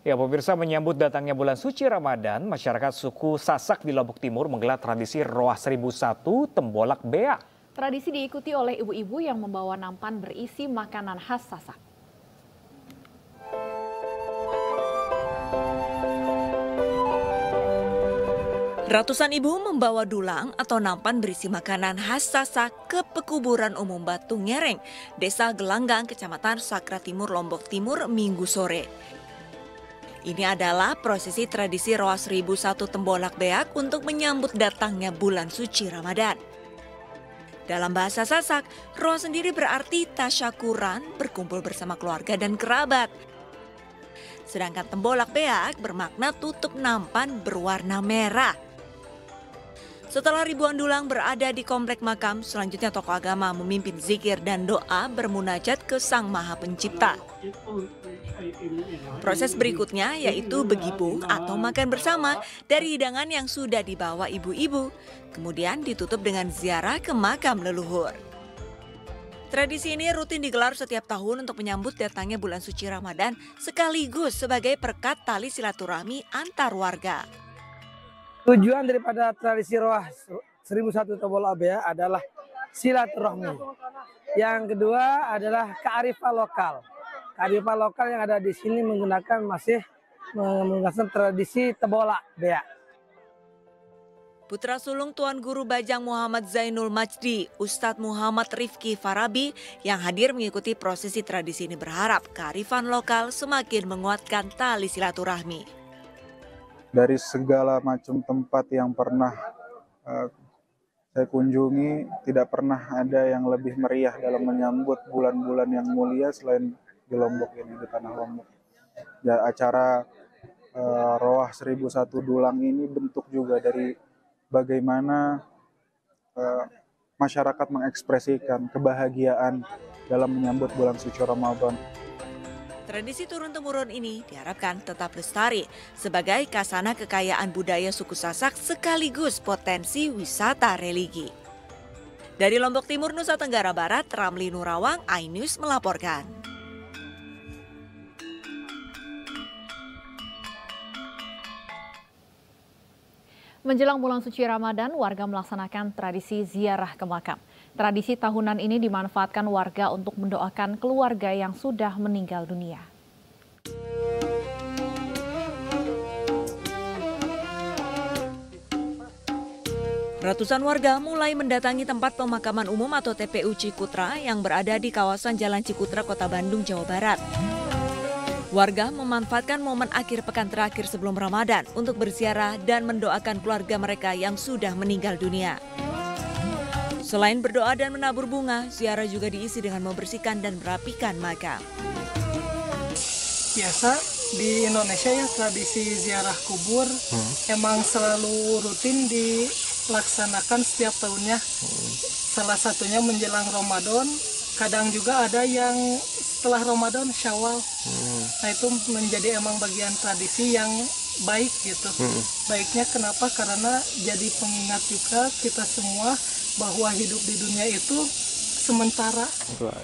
Ya, pemirsa, menyambut datangnya bulan suci Ramadan, masyarakat suku Sasak di Lombok Timur menggelar tradisi Roah 1001 Tembolak Beak. Tradisi diikuti oleh ibu-ibu yang membawa nampan berisi makanan khas Sasak. Ratusan ibu membawa dulang atau nampan berisi makanan khas Sasak ke pekuburan umum Batu Ngereng, Desa Gelanggang, Kecamatan Sakra Timur, Lombok Timur, Minggu sore. Ini adalah prosesi tradisi Roah 1001 Tembolak Beak untuk menyambut datangnya bulan suci Ramadan. Dalam bahasa Sasak, Roah sendiri berarti tasyakuran, berkumpul bersama keluarga dan kerabat. Sedangkan Tembolak Beak bermakna tutup nampan berwarna merah. Setelah ribuan dulang berada di komplek makam, selanjutnya tokoh agama memimpin zikir dan doa bermunajat ke Sang Maha Pencipta. Proses berikutnya yaitu begibu atau makan bersama dari hidangan yang sudah dibawa ibu-ibu. Kemudian ditutup dengan ziarah ke makam leluhur. Tradisi ini rutin digelar setiap tahun untuk menyambut datangnya bulan suci Ramadan sekaligus sebagai perekat tali silaturahmi antar warga. Tujuan daripada tradisi Roah 1001 Tembolak Beak adalah silaturahmi. Yang kedua adalah kearifan lokal. Kearifan lokal yang ada di sini masih menggunakan tradisi Tembolak Beak. Putra sulung Tuan Guru Bajang Muhammad Zainul Majdi, Ustadz Muhammad Rifki Farabi yang hadir mengikuti prosesi tradisi ini berharap kearifan lokal semakin menguatkan tali silaturahmi. Dari segala macam tempat yang pernah saya kunjungi, tidak pernah ada yang lebih meriah dalam menyambut bulan-bulan yang mulia selain di Lombok ini, di tanah Lombok. Ya, acara Roah 1001 Dulang ini bentuk juga dari bagaimana masyarakat mengekspresikan kebahagiaan dalam menyambut bulan suci Ramadan. Tradisi turun-temurun ini diharapkan tetap lestari sebagai kasana kekayaan budaya suku Sasak sekaligus potensi wisata religi. Dari Lombok Timur, Nusa Tenggara Barat, Ramli Nurawang, iNews melaporkan. Menjelang bulan suci Ramadan, warga melaksanakan tradisi ziarah ke makam. Tradisi tahunan ini dimanfaatkan warga untuk mendoakan keluarga yang sudah meninggal dunia. Ratusan warga mulai mendatangi tempat pemakaman umum atau TPU Cikutra yang berada di kawasan Jalan Cikutra, Kota Bandung, Jawa Barat. Warga memanfaatkan momen akhir pekan terakhir sebelum Ramadan untuk berziarah dan mendoakan keluarga mereka yang sudah meninggal dunia. Selain berdoa dan menabur bunga, ziarah juga diisi dengan membersihkan dan merapikan makam. Biasa di Indonesia ya tradisi ziarah kubur emang selalu rutin dilaksanakan setiap tahunnya. Salah satunya menjelang Ramadan, kadang juga ada yang setelah Ramadan Syawal. Nah itu menjadi emang bagian tradisi yang baik gitu. Baiknya kenapa? Karena jadi pengingat juga kita semua bahwa hidup di dunia itu sementara.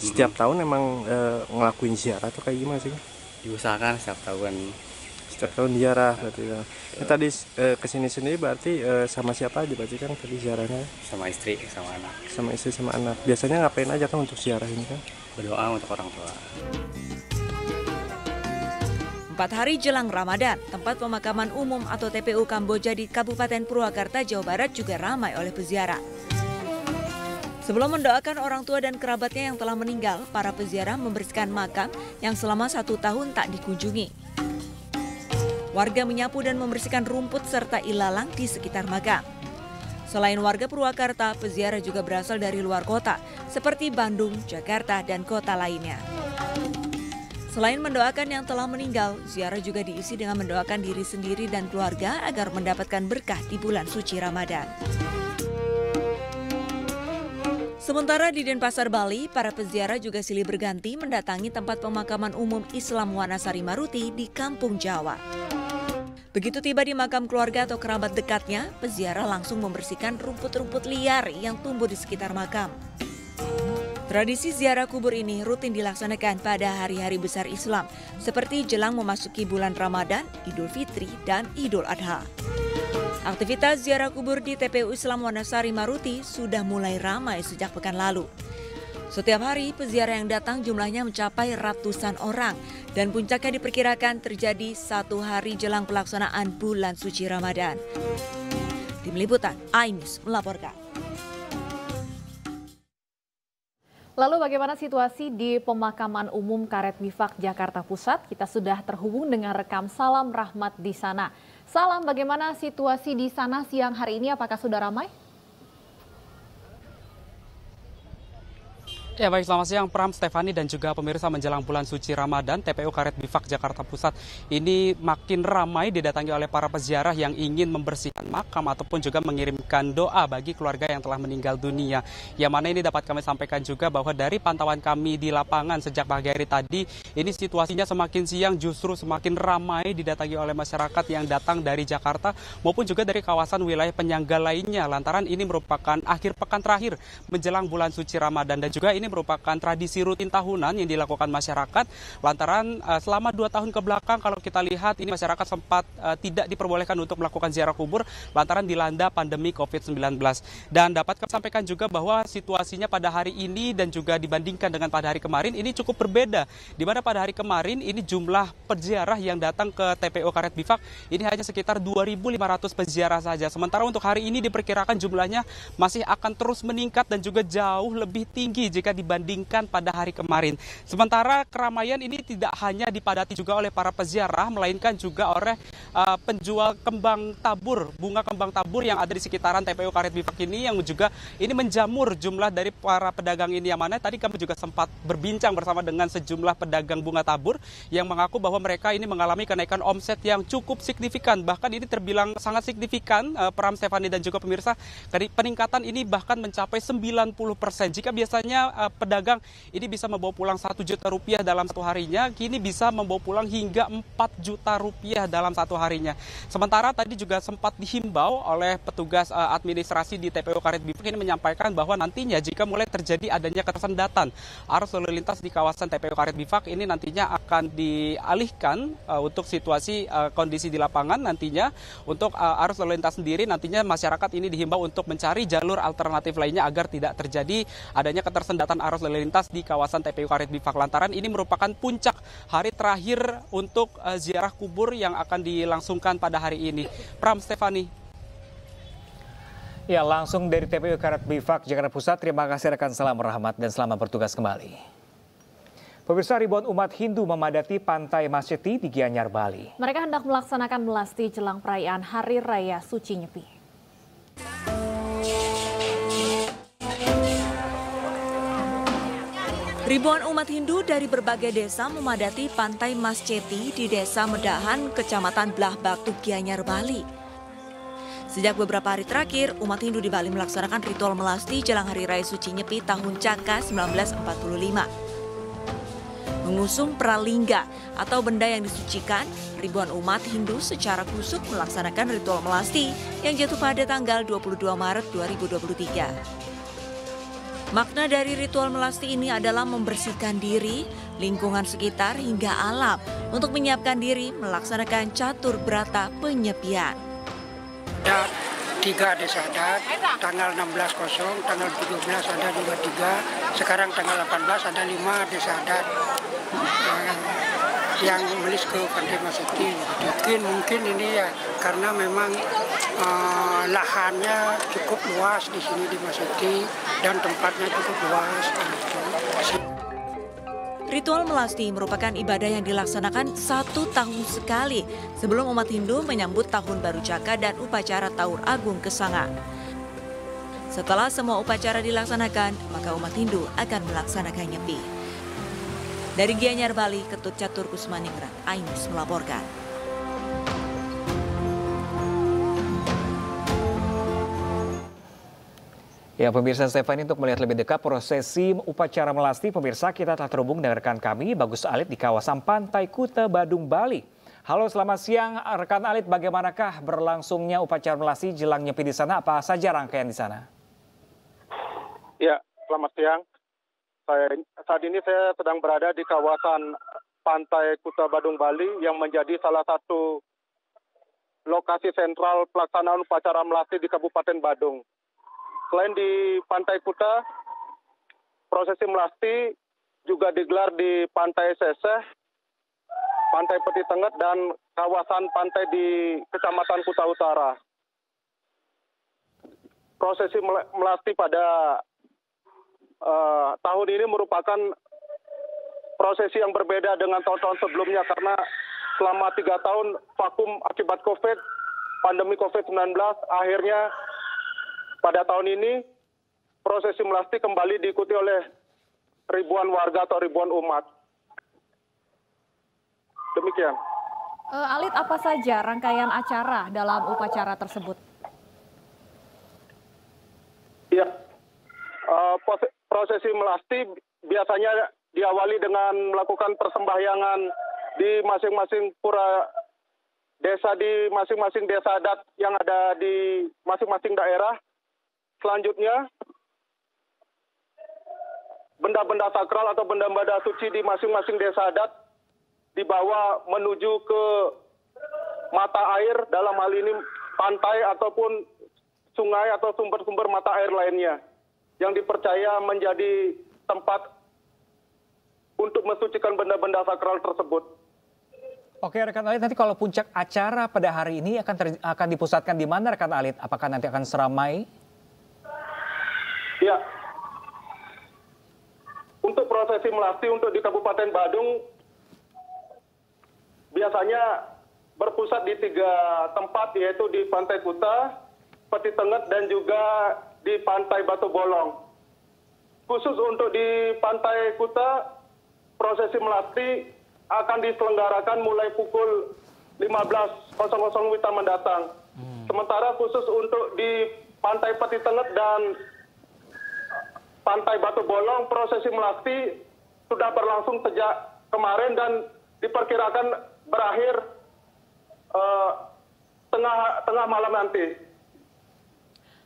Setiap tahun emang ngelakuin ziarah atau kayak gimana sih? Diusahakan setiap tahun. Setiap tahun ziarah berarti kan. Tadi kesini sendiri berarti sama siapa aja berarti kan tadi ziarahnya? Sama istri, sama anak. Sama istri sama anak. Biasanya ngapain aja kan untuk ziarah ini kan? Berdoa untuk orang tua. 4 hari jelang Ramadan, tempat pemakaman umum atau TPU Kamboja di Kabupaten Purwakarta, Jawa Barat juga ramai oleh peziarah. Sebelum mendoakan orang tua dan kerabatnya yang telah meninggal, para peziarah membersihkan makam yang selama 1 tahun tak dikunjungi. Warga menyapu dan membersihkan rumput serta ilalang di sekitar makam. Selain warga Purwakarta, peziarah juga berasal dari luar kota, seperti Bandung, Jakarta, dan kota lainnya. Selain mendoakan yang telah meninggal, ziarah juga diisi dengan mendoakan diri sendiri dan keluarga agar mendapatkan berkah di bulan suci Ramadan. Sementara di Denpasar, Bali, para peziarah juga silih berganti mendatangi tempat pemakaman umum Islam Wanasari Maruti di Kampung Jawa. Begitu tiba di makam keluarga atau kerabat dekatnya, peziarah langsung membersihkan rumput-rumput liar yang tumbuh di sekitar makam. Tradisi ziarah kubur ini rutin dilaksanakan pada hari-hari besar Islam, seperti jelang memasuki bulan Ramadan, Idul Fitri, dan Idul Adha. Aktivitas ziarah kubur di TPU Islam Wanasari Maruti sudah mulai ramai sejak pekan lalu. Setiap hari, peziarah yang datang jumlahnya mencapai ratusan orang, dan puncaknya diperkirakan terjadi 1 hari jelang pelaksanaan bulan suci Ramadan. Tim Liputan, iNews melaporkan. Lalu bagaimana situasi di Pemakaman Umum Karet Bifak, Jakarta Pusat? Kita sudah terhubung dengan rekam Salam Rahmat di sana. Salam, bagaimana situasi di sana siang hari ini? Apakah sudah ramai? Ya baik, selamat siang Pram, Stefani dan juga pemirsa. Menjelang bulan suci Ramadan, TPU Karet Bifak Jakarta Pusat ini makin ramai didatangi oleh para peziarah yang ingin membersihkan makam ataupun juga mengirimkan doa bagi keluarga yang telah meninggal dunia. Yang mana ini dapat kami sampaikan juga bahwa dari pantauan kami di lapangan sejak pagi hari tadi, ini situasinya semakin siang justru semakin ramai didatangi oleh masyarakat yang datang dari Jakarta maupun juga dari kawasan wilayah penyangga lainnya. Lantaran ini merupakan akhir pekan terakhir menjelang bulan suci Ramadan, dan juga ini merupakan tradisi rutin tahunan yang dilakukan masyarakat lantaran selama 2 tahun ke belakang kalau kita lihat ini masyarakat sempat tidak diperbolehkan untuk melakukan ziarah kubur lantaran dilanda pandemi COVID-19. Dan dapat kami sampaikan juga bahwa situasinya pada hari ini dan juga dibandingkan dengan pada hari kemarin ini cukup berbeda, di mana pada hari kemarin ini jumlah peziarah yang datang ke TPU Karet Bifak ini hanya sekitar 2.500 peziarah saja. Sementara untuk hari ini diperkirakan jumlahnya masih akan terus meningkat dan juga jauh lebih tinggi jika dibandingkan pada hari kemarin. Sementara keramaian ini tidak hanya dipadati juga oleh para peziarah, melainkan juga oleh penjual kembang tabur, bunga kembang tabur yang ada di sekitaran TPU Karet Bifak ini, yang juga ini menjamur jumlah dari para pedagang ini, yang mana tadi kami juga sempat berbincang bersama dengan sejumlah pedagang bunga tabur yang mengaku bahwa mereka ini mengalami kenaikan omset yang cukup signifikan. Bahkan ini terbilang sangat signifikan, Pram, Stefani dan juga pemirsa. Peningkatan ini bahkan mencapai 90%. Jika biasanya pedagang ini bisa membawa pulang 1 juta rupiah dalam satu harinya, kini bisa membawa pulang hingga 4 juta rupiah dalam satu harinya. Sementara tadi juga sempat dihimbau oleh petugas administrasi di TPU Karet Bifak ini menyampaikan bahwa nantinya jika mulai terjadi adanya ketersendatan arus lalu lintas di kawasan TPU Karet Bifak ini nantinya akan dialihkan untuk situasi kondisi di lapangan. Nantinya untuk arus lalu lintas sendiri nantinya masyarakat ini dihimbau untuk mencari jalur alternatif lainnya agar tidak terjadi adanya ketersendatan arus lalu lintas di kawasan TPU Karet Bifak. Lantaran ini merupakan puncak hari terakhir untuk ziarah kubur yang akan dilangsungkan pada hari ini. Pram, Stefani. Ya, langsung dari TPU Karet Bifak Jakarta Pusat. Terima kasih rekan Salam Rahmat dan selamat bertugas kembali. Pemirsa, ribuan umat Hindu memadati Pantai Masjeti di Gianyar, Bali. Mereka hendak melaksanakan melasti jelang perayaan Hari Raya Suci Nyepi. Ribuan umat Hindu dari berbagai desa memadati Pantai Masjeti di Desa Medahan, Kecamatan Belah Batu, Gianyar, Bali. Sejak beberapa hari terakhir, umat Hindu di Bali melaksanakan ritual melasti jelang Hari Raya Suci Nyepi tahun Caka 1945. Mengusung pralingga atau benda yang disucikan, ribuan umat Hindu secara kusuk melaksanakan ritual melasti yang jatuh pada tanggal 22 Maret 2023. Makna dari ritual melasti ini adalah membersihkan diri, lingkungan sekitar hingga alam untuk menyiapkan diri melaksanakan catur brata penyepian. Ada 3 desa adat, tanggal 16 tanggal 17 ada juga 3, sekarang tanggal 18 ada 5 desa adat yang melis ke Pantai Masjeti. Mungkin ini ya karena memang lahannya cukup luas di sini di Masjeti dan tempatnya cukup luas. Ritual melasti merupakan ibadah yang dilaksanakan 1 tahun sekali sebelum umat Hindu menyambut Tahun Baru Caka dan upacara Taur Agung Kesanga. Setelah semua upacara dilaksanakan, maka umat Hindu akan melaksanakan nyepi. Dari Gianyar, Bali, Ketut Catur Kusmaningrat, iNews melaporkan. Ya, pemirsa Stefani, untuk melihat lebih dekat prosesi upacara melasti, pemirsa kita telah terhubung dengan rekan kami, Bagus Alit di kawasan Pantai Kuta, Badung, Bali. Halo, selamat siang rekan Alit, bagaimanakah berlangsungnya upacara melasti jelang nyepi di sana? Apa saja rangkaian di sana? Ya, selamat siang. Saat ini saya sedang berada di kawasan Pantai Kuta Badung Bali yang menjadi salah satu lokasi sentral pelaksanaan upacara melasti di Kabupaten Badung. Selain di Pantai Kuta, prosesi melasti juga digelar di Pantai Seseh, Pantai Peti Tenget, dan kawasan pantai di Kecamatan Kuta Utara. Prosesi melasti pada tahun ini merupakan prosesi yang berbeda dengan tahun-tahun sebelumnya karena selama 3 tahun vakum akibat COVID, pandemi COVID-19, akhirnya pada tahun ini prosesi melasti kembali diikuti oleh ribuan warga atau ribuan umat. Demikian. Alit, apa saja rangkaian acara dalam upacara tersebut? Ya, prosesi melasti biasanya diawali dengan melakukan persembahyangan di masing-masing pura desa, di masing-masing desa adat yang ada di masing-masing daerah. Selanjutnya, benda-benda sakral atau benda-benda suci di masing-masing desa adat dibawa menuju ke mata air, dalam hal ini pantai ataupun sungai atau sumber-sumber mata air lainnya yang dipercaya menjadi tempat untuk mensucikan benda-benda sakral tersebut. Oke, rekan Alit, nanti kalau puncak acara pada hari ini akan dipusatkan di mana, rekan Alit? Apakah nanti akan seramai? Ya, untuk prosesi melasti untuk di Kabupaten Badung biasanya berpusat di 3 tempat, yaitu di Pantai Kuta, Peti Tenget, dan juga di Pantai Batu Bolong. Khusus untuk di Pantai Kuta, prosesi melasti akan diselenggarakan mulai pukul 15.00 WITA mendatang. Sementara khusus untuk di Pantai Peti Tenget dan Pantai Batu Bolong, prosesi melasti sudah berlangsung sejak kemarin dan diperkirakan berakhir tengah malam nanti.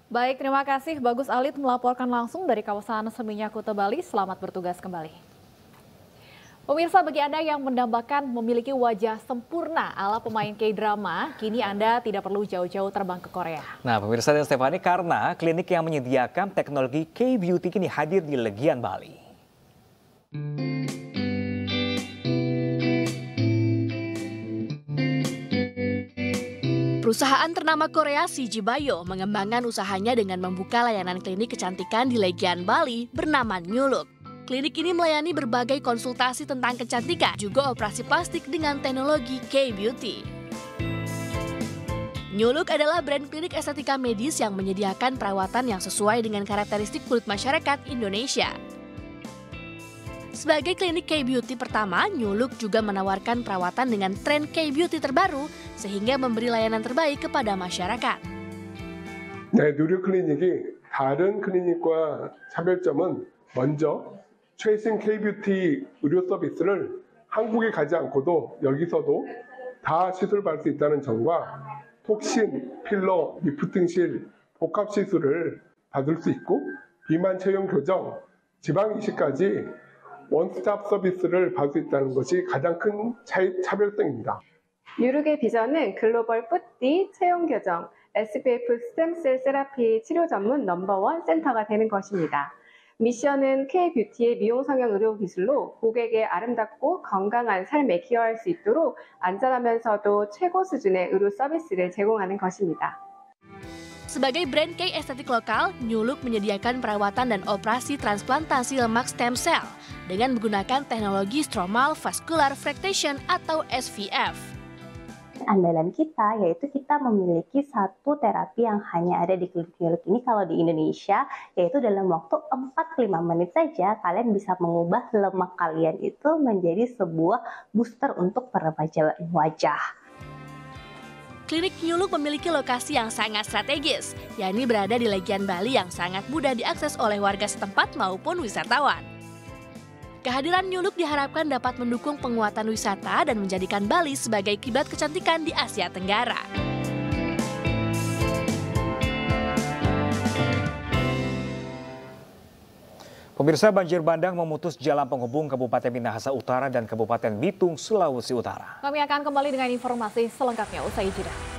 Baik, terima kasih Bagus Alit melaporkan langsung dari kawasan Seminyak, Kuta Bali. Selamat bertugas kembali. Pemirsa, bagi Anda yang mendambakan memiliki wajah sempurna ala pemain K-drama, kini Anda tidak perlu jauh-jauh terbang ke Korea. Nah, pemirsa dan Stefani, karena klinik yang menyediakan teknologi K-Beauty kini hadir di Legian, Bali. Perusahaan ternama Korea CJ Bio mengembangkan usahanya dengan membuka layanan klinik kecantikan di Legian, Bali bernama New Look. Klinik ini melayani berbagai konsultasi tentang kecantikan, juga operasi plastik dengan teknologi K-Beauty. New Look adalah brand klinik estetika medis yang menyediakan perawatan yang sesuai dengan karakteristik kulit masyarakat Indonesia. Sebagai klinik K-Beauty pertama, New Look juga menawarkan perawatan dengan tren K-Beauty terbaru sehingga memberi layanan terbaik kepada masyarakat. 네, 누룩 클리닉이 다른 클리닉과 차별점은 먼저 최신 K-뷰티 의료 서비스를 한국에 가지 않고도 여기서도 다 시술받을 수 있다는 점과 톡신, 필러, 리프팅실, 복합 시술을 받을 수 있고 비만 체형 교정, 지방 이식까지 원스톱 서비스를 받을 수 있다는 것이 가장 큰 차별성입니다. 뉴룩의 비전은 글로벌 뿌띠, 체형 교정, SPF 스템셀 세라피 치료 전문 넘버1 센터가 되는 것입니다. 미션은 K-뷰티의 미용 성형 의료 기술로 고객의 아름답고 건강한 삶에 기여할 수 있도록 안전하면서도 최고 수준의 의료 서비스를 제공하는 것입니다. Sebagai brand K estetik lokal, New Look menyediakan perawatan dan operasi transplantasi lemak stem cell dengan menggunakan teknologi stromal vascular fractation atau SVF. Andalan kita yaitu kita memiliki satu terapi yang hanya ada di klinik New Look ini kalau di Indonesia, yaitu dalam waktu 4-5 menit saja kalian bisa mengubah lemak kalian itu menjadi sebuah booster untuk perbaikan wajah. Klinik New Look memiliki lokasi yang sangat strategis, yakni berada di Legian, Bali yang sangat mudah diakses oleh warga setempat maupun wisatawan. Kehadiran New Look diharapkan dapat mendukung penguatan wisata dan menjadikan Bali sebagai kiblat kecantikan di Asia Tenggara. Pemirsa, banjir bandang memutus jalan penghubung Kabupaten Minahasa Utara dan Kabupaten Bitung, Sulawesi Utara. Kami akan kembali dengan informasi selengkapnya usai jeda.